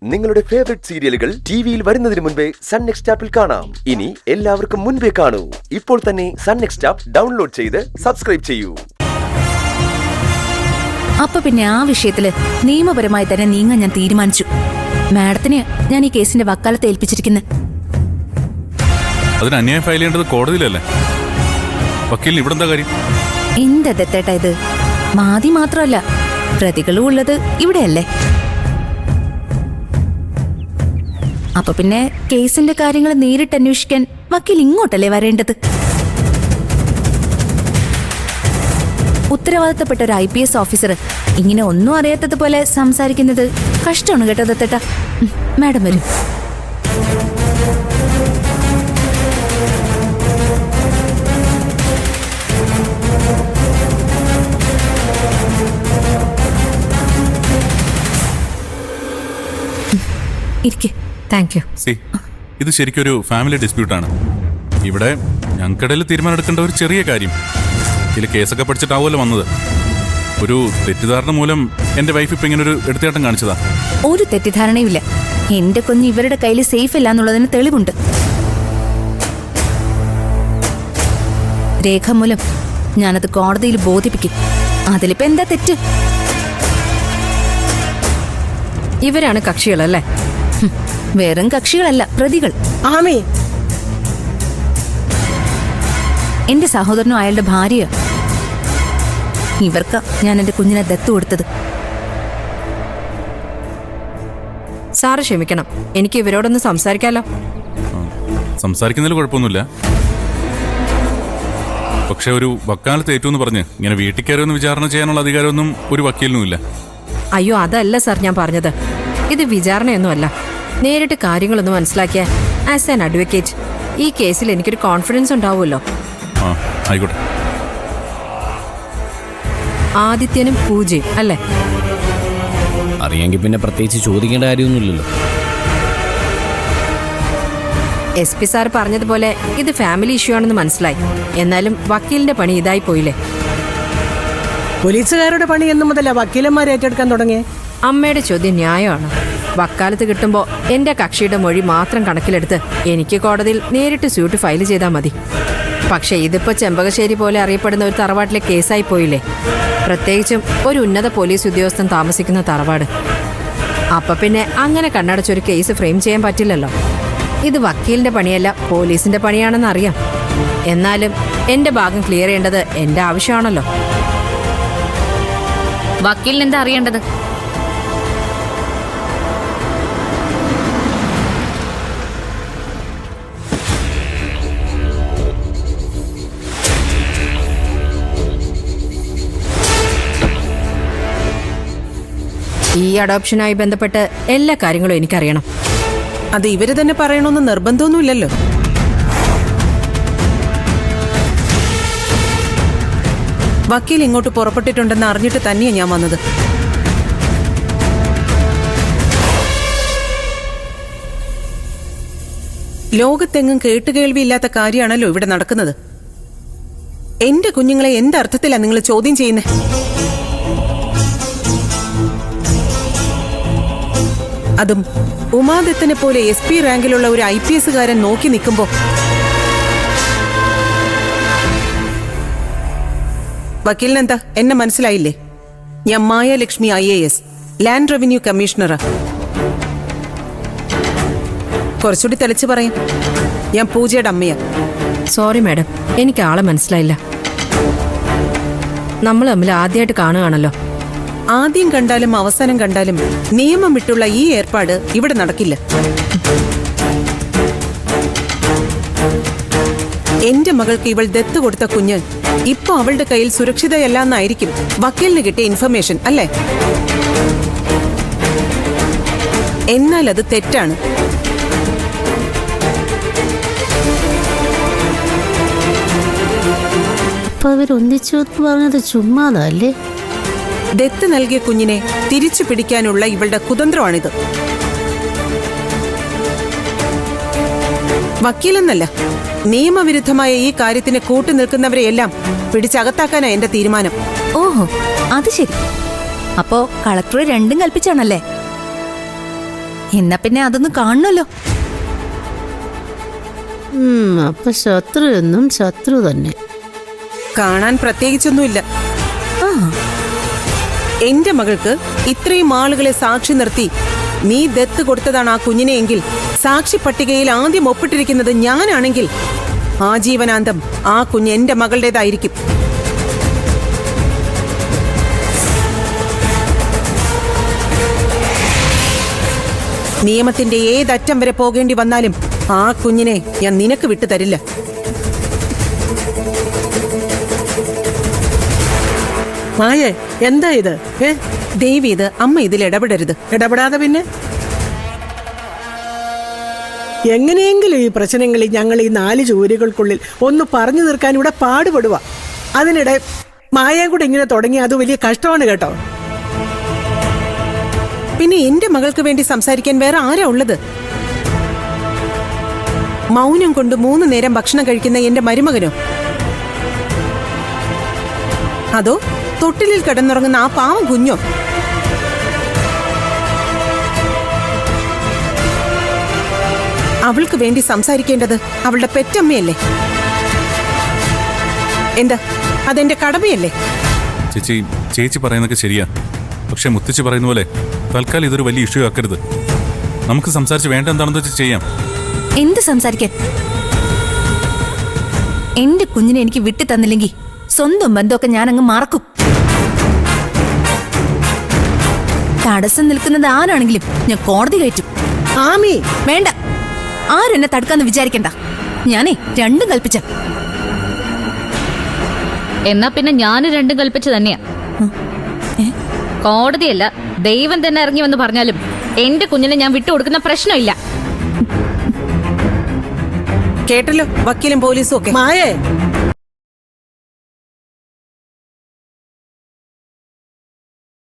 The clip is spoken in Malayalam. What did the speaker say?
നിങ്ങളുടെ ഫേവറേറ്റ് സീരിയലുകൾ ടിവിയിൽ വരുന്നതിന് മുൻപേ സൺ നെക്സ്റ്റ് ആപ്പിൽ കാണാം. ഇനി എല്ലാവർക്കും മുൻപേ കാണൂ. ഇപ്പോൾ തന്നെ സൺ നെക്സ്റ്റ് ആപ്പ് ഡൗൺലോഡ് ചെയ്ത് സബ്സ്ക്രൈബ് ചെയ്യൂ. അപ്പൊ പിന്നെ ആ വിഷയത്തില് നിയമപരമായി തന്നെ നീങ്ങാൻ ഞാൻ തീരുമാനിച്ചു. മാഡത്തിനെ ഞാൻ ഈ കേസിന്റെ വക്കാലത്ത് ഏൽപ്പിച്ചിരിക്കുന്നത്. അതിന് അന്യായം ഫയൽ ചെയ്യേണ്ടത് കോടതിയിലല്ലേ? വക്കീലിന് ഇവിടെ എന്താ കാര്യം? എന്താ ദത്തേട്ടാ ഇത്? മാതി മാത്രമല്ല, പ്രതികളും ഉള്ളത് ഇവിടെയല്ലേ. അപ്പൊ പിന്നെ കേസിന്റെ കാര്യങ്ങൾ നേരിട്ട് അന്വേഷിക്കാൻ വക്കീൽ ഇങ്ങോട്ടല്ലേ വരേണ്ടത്? ഉത്തരവാദിത്തപ്പെട്ട ഒരു IPS ഓഫീസർ ഇങ്ങനെ ഒന്നും അറിയാത്തതുപോലെ സംസാരിക്കുന്നത് കഷ്ടമാണ് കേട്ടോ ദത്തേട്ടാ. മാഡം വരും. ഇരിക്കെ. Thank you. ഇത് ശരിക്കൊരു ഫാമിലി ഡിസ്പ്യൂട്ടാണ്. ഇവിടെ ഞങ്ങൾക്കിടയിൽ തീരുമാനം എടുക്കേണ്ട ഒരു ചെറിയ കാര്യം. ഇതിൽ കേസൊക്കെ പഠിച്ചിട്ടാവുമല്ലോ വന്നത്. ഒരു തെറ്റിദ്ധാരണ മൂലം എന്റെ വൈഫ് ഇപ്പൊ ഇങ്ങനെ ഒരു എടുത്തേട്ടം കാണിച്ചതാ. ഒരു തെറ്റിദ്ധാരണയുമില്ല. എന്റെ കുഞ്ഞ് ഇവരുടെ കയ്യിൽ സേഫ് അല്ല എന്നുള്ളതിന് തെളിവുണ്ട്. രേഖാമൂലം ഞാനത് കോടതിയിൽ ബോധിപ്പിക്കും. അതിലിപ്പോ എന്താ തെറ്റ്? ഇവരാണ് കക്ഷികളല്ലേ? വെറും കക്ഷികളല്ല, പ്രതികൾ. ആമേ, എന്റെ സഹോദരനും അയാളുടെ ഭാര്യ. ഇവർക്ക് ഞാൻ എന്റെ കുഞ്ഞിനെ ദത്തു കൊടുത്തത്. സാറ് ക്ഷമിക്കണം, എനിക്ക് ഇവരോടൊന്ന് സംസാരിക്കാലോ? സംസാരിക്കുന്നതിൽ കുഴപ്പമൊന്നുമില്ല. പക്ഷെ ഒരു വക്കാലത്ത് ഏറ്റവും പറഞ്ഞ് ഇങ്ങനെ വീട്ടിൽ കയറിയൊന്ന് വിചാരണ ചെയ്യാനുള്ള അധികാരമൊന്നും ഒരു വക്കീലിനുമില്ല. അയ്യോ, അതല്ല സാർ ഞാൻ പറഞ്ഞത്. ഇത് വിചാരണയൊന്നുമല്ല. നേരിട്ട് കാര്യങ്ങളൊന്ന് മനസ്സിലാക്കിയ ആസ് ആൻ അഡ്വക്കേറ്റ് ഈ കേസിൽ എനിക്കൊരു കോൺഫിഡൻസ് ഉണ്ടാവുമല്ലോ. ആയിക്കോട്ടെ. ആദിത്യനും പൂജയും അല്ലേ? അറിയാമെങ്കിൽ പിന്നെ പ്രത്യേകിച്ച് ചോദിക്കേണ്ട കാര്യമൊന്നുമില്ലല്ലോ. SP സാർ പറഞ്ഞതുപോലെ ഇത് ഫാമിലി ഇഷ്യൂ ആണെന്ന് മനസ്സിലായി. എന്നാലും വക്കീലിന്റെ പണി ഇതായി പോയില്ലേ? പോലീസുകാരുടെ പണി എന്നു മുതലാ വക്കീലന്മാർ ഏറ്റെടുക്കാൻ തുടങ്ങിയേ? അമ്മയുടെ ചോദ്യം ന്യായമാണ്. വക്കാലത്ത് കിട്ടുമ്പോൾ എന്റെ കക്ഷിയുടെ മൊഴി മാത്രം കണക്കിലെടുത്ത് എനിക്ക് കോടതിയിൽ നേരിട്ട് സ്യൂട്ട് ഫയൽ ചെയ്താൽ മതി. പക്ഷേ ഇതിപ്പോ ചെമ്പകശ്ശേരി പോലെ അറിയപ്പെടുന്ന ഒരു തറവാട്ടിലെ കേസായി പോയില്ലേ? പ്രത്യേകിച്ചും ഒരു ഉന്നത പോലീസ് ഉദ്യോഗസ്ഥൻ താമസിക്കുന്ന തറവാട്. അപ്പൊ പിന്നെ അങ്ങനെ കണ്ണടച്ചൊരു കേസ് ഫ്രെയിം ചെയ്യാൻ പറ്റില്ലല്ലോ. ഇത് വക്കീലിന്റെ പണിയല്ല, പോലീസിന്റെ പണിയാണെന്ന് അറിയാം. എന്നാലും എന്റെ ഭാഗം ക്ലിയർ ചെയ്യേണ്ടത് എന്റെ ആവശ്യമാണല്ലോ. വക്കീലിന് എന്താ അറിയേണ്ടത്? ഈ അഡോപ്ഷനായി ബന്ധപ്പെട്ട് എല്ലാ കാര്യങ്ങളും എനിക്കറിയണം. അത് ഇവര് തന്നെ പറയണമെന്ന് നിർബന്ധമൊന്നുമില്ലല്ലോ. വക്കീൽ ഇങ്ങോട്ട് പുറപ്പെട്ടിട്ടുണ്ടെന്ന് അറിഞ്ഞിട്ട് തന്നെയാ ഞാൻ വന്നത്. ലോകത്തെങ്ങും കേട്ടുകേൾവിയില്ലാത്ത കാര്യമാണല്ലോ ഇവിടെ നടക്കുന്നത്. എന്റെ കുഞ്ഞുങ്ങളെ എന്തർത്ഥത്തിലാ നിങ്ങൾ ചോദ്യം ചെയ്യുന്നേ? അതും ഉമാദത്തിനെ പോലെ SP റാങ്കിലുള്ള ഒരു IPS കാരൻ നോക്കി നിൽക്കുമ്പോ വക്കീലിനെന്താ എന്നെ മനസ്സിലായില്ലേ? ഞാൻ മായാലക്ഷ്മി IAS, ലാൻഡ് റവന്യൂ കമ്മീഷണറാ. കുറച്ചുകൂടി തെളിച്ചു പറയാം, ഞാൻ പൂജയുടെ അമ്മയാ. സോറി മാഡം, എനിക്ക് ആളെ മനസ്സിലായില്ല. നമ്മൾ തമ്മിൽ ആദ്യമായിട്ട് കാണുകയാണല്ലോ. ആദ്യം കണ്ടാലും അവസാനം കണ്ടാലും നിയമം വിട്ടുള്ള ഈ ഏർപ്പാട് ഇവിടെ നടക്കില്ല. എന്റെ മകൾക്ക് ഇവൾ ദത്ത് കൊടുത്ത കുഞ്ഞ് ഇപ്പൊ അവളുടെ കയ്യിൽ സുരക്ഷിതയല്ല എന്നായിരിക്കും വക്കീലിന് കിട്ടിയ ഇൻഫർമേഷൻ അല്ലേ? എന്നാൽ അത് തെറ്റാണ്. അപ്പൊ അവരൊന്നിച്ചു പറഞ്ഞത് ചുമ്മാതല്ലേ? ദത്ത് നൽകിയ കുഞ്ഞിനെ തിരിച്ചു പിടിക്കാനുള്ള ഇവളുടെ കുതന്ത്രമാണിത്. വക്കീലെന്നല്ല, നിയമവിരുദ്ധമായ ഈ കാര്യത്തിന് കൂട്ടുനിൽക്കുന്നവരെയെല്ലാം പിടിച്ചകത്താക്കാനാ എന്റെ തീരുമാനം. ഓഹോ, അത് ശരി. അപ്പോ കളക്ടർ രണ്ടും കൽപ്പിച്ചാണല്ലേ? എന്നാ പിന്നെ അതൊന്നും കാണണല്ലോ. അപ്പൊ ശത്രു എന്നും ശത്രു തന്നെ. കാണാൻ പ്രത്യേകിച്ചൊന്നുമില്ല. ആ, എന്റെ മകൾക്ക് ഇത്രയും ആളുകളെ സാക്ഷി നിർത്തി നീ ദത്ത് കൊടുത്തതാണ് ആ കുഞ്ഞിനെയെങ്കിൽ സാക്ഷി പട്ടികയിൽ ആദ്യം ഒപ്പിട്ടിരിക്കുന്നത് ഞാനാണെങ്കിൽ ആജീവനാന്തം ആ കുഞ്ഞ് എന്റെ മകളുടേതായിരിക്കും. നിയമത്തിന്റെ ഏതറ്റം വരെ പോകേണ്ടി വന്നാലും ആ കുഞ്ഞിനെ ഞാൻ നിനക്ക് വിട്ടു തരില്ല. മായേ, എന്താ ഇത്? ദേവി, ഇത് അമ്മ ഇതിൽ ഇടപെടരുത്. ഇടപെടാതെ പിന്നെ എങ്ങനെയെങ്കിലും ഈ പ്രശ്നങ്ങളിൽ ഞങ്ങൾ ഈ 4 ചുവരുകൾക്കുള്ളിൽ ഒന്ന് പറഞ്ഞു തീർക്കാൻ ഇവിടെ പാടുപെടുക. അതിനിടെ മായയും കൂടെ ഇങ്ങനെ തുടങ്ങി, അത് വലിയ കഷ്ടമാണ് കേട്ടോ. പിന്നെ എന്റെ മകൾക്ക് വേണ്ടി സംസാരിക്കാൻ വേറെ ആരാ ഉള്ളത്? മൗനം കൊണ്ട് 3 നേരം ഭക്ഷണം കഴിക്കുന്ന എന്റെ മരുമകനോ? അതോ തൊട്ടിലിൽ കിടന്നുറങ്ങുന്ന ആ പാവം കുഞ്ഞോ? അവൾക്ക് വേണ്ടി സംസാരിക്കേണ്ടത് അവളുടെ പെറ്റമ്മയല്ലേ? എന്താ, അതെന്റെ കടമയല്ലേ? ചേച്ചി പറയുന്നതൊക്കെ ശരിയാ. പക്ഷെ മുത്തച്ഛി പറയുന്ന പോലെ തൽക്കാലം ഇതൊരു വലിയ ഇഷ്യൂ ആക്കരുത്. നമുക്ക് സംസാരിച്ച് വേണ്ട എന്താണെന്ന് വെച്ചാൽ ചെയ്യാം. എന്ത് സംസാരിക്കാൻ? എന്റെ കുഞ്ഞിനെ എനിക്ക് വിട്ടു തന്നില്ലെങ്കിൽ സ്വന്തം ബന്ധമൊക്കെ ഞാൻ അങ്ങ് മറക്കും. തടസ്സം നിൽക്കുന്നത് ആരാണെങ്കിലും ഞാൻ കോടതി കയറ്റും. ആമി, വേണ്ട, ആരെന്നെ തടുക്കാന്ന് വിചാരിക്കണ്ട. ഞാനേ രണ്ടും കൽപ്പിച്ച. എന്നാ പിന്നെ ഞാന് രണ്ടും കൽപ്പിച്ചു തന്നെയാ. കോടതിയല്ല, ദൈവം തന്നെ ഇറങ്ങി വന്ന് പറഞ്ഞാലും എന്റെ കുഞ്ഞിനെ ഞാൻ വിട്ടുകൊടുക്കുന്ന പ്രശ്നമില്ല. കേട്ടല്ലോ വക്കീലും പോലീസും ഒക്കെ. മായേ,